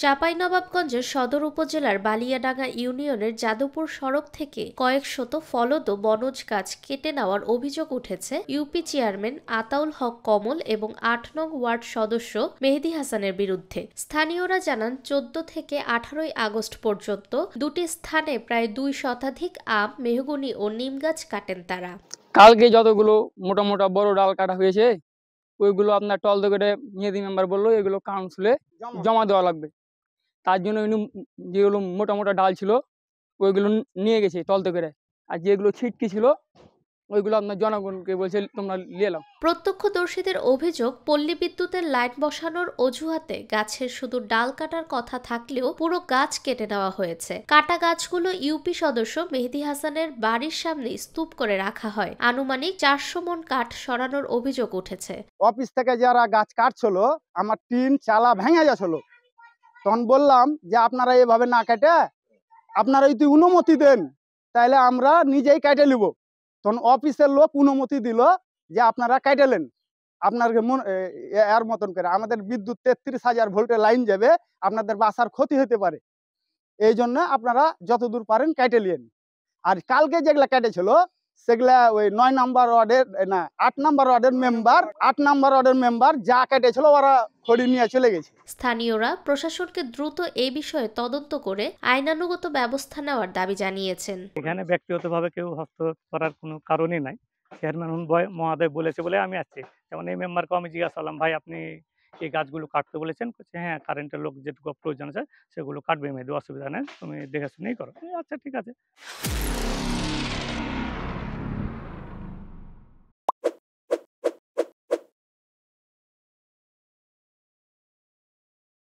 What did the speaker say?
চাঁপাইনবাবগঞ্জের সদর উপজেলার বালিয়াডাঙ্গা ইউনিয়নের যাদবপুর সড়ক থেকে কয়েক শত ফলদ বনজ গাছ কেটে নেওয়ার অভিযোগ উঠেছে ইউপি চেয়ারম্যান আতাউল হক কমল এবং ৮ নং ওয়ার্ড সদস্য মেহেদী হাসানের বিরুদ্ধে। স্থানীয়রা জানান ১৪ থেকে ১৮ আগস্ট পর্যন্ত দুটি স্থানে প্রায় ২ শতাধিক আম, মেহগনি ও নিম গাছ কাটেন তারা। কালকে যতগুলো মোটা মোটা বড় ডাল কাটা হয়েছে ওইগুলো আপনার টল করে মেহেদী মেম্বার বললো এগুলো কাউন্সিলে জমা দেওয়া লাগবে। তার জন্য যেগুলো মোটা মোটা ডাল ছিল ওইগুলো নিয়ে গেছে টলতে করে, আর যেগুলো ছিটকি ছিল ওইগুলো আপনার জনগণকে বলছে তোমরা নিয়ে নাও। প্রত্যক্ষদর্শীদের অভিযোগ, পল্লী বিদ্যুতের লাইন বসানোর অজুহাতে গাছের শুধু ডাল কাটার কথা থাকলেও পুরো গাছ কেটে নেওয়া হয়েছে। কাটা গাছগুলো ইউপি সদস্য মেহেদী হাসানের বাড়ির সামনে স্তূপ করে রাখা হয়। আনুমানিক ৪০০ মন কাঠ সরানোর অভিযোগ উঠেছে। অফিস থেকে যারা গাছ কাটছিল আমার টিন চালা ভেঙে যাচ্ছিল, তখন বললাম যে আপনারা এভাবে না কেটে আপনারা যদি অনুমতি দেন তাহলে আমরা নিজেই কেটে নিব। তখন অফিসের লোক অনুমতি দিল যে আপনারা কেটেলেন আপনার এর মতন করে। আমাদের বিদ্যুৎ ৩৩,০০০ ভোল্টের লাইন যাবে, আপনাদের বাসার ক্ষতি হতে পারে, এই জন্য আপনারা যতদূর পারেন কেটে নিন। আর কালকে যেগুলা কেটেছিল সেগুলা ওই ৯ নম্বর ওয়ার্ডের না ৮ নম্বর ওয়ার্ডের মেম্বার যা কেটেছিল ওরা খড়ি নিয়ে চলে গেছে। স্থানীয়রা প্রশাসনকে দ্রুত এই বিষয়ে তদন্ত করে আইনানুগত ব্যবস্থা নেওয়ার দাবি জানিয়েছেন। এখানে ব্যক্তিগতভাবে কেউ হস্তক্ষেপ করার কোনো কারণই নাই। চেয়ারম্যান মহোদয় বলেছে বলে আমি আসছি। যেমন এই মেম্বারকে আমি জিজ্ঞাসা করলাম, ভাই আপনি এই গাছগুলো কাটতে বলেছেন? হ্যাঁ, কারেন্টের লোক যেটুকু প্রয়োজন আছে সেগুলো কাটবে, মেয়েদের অসুবিধা নেই, তুমি দেখে শুনেই করো। আচ্ছা ঠিক আছে।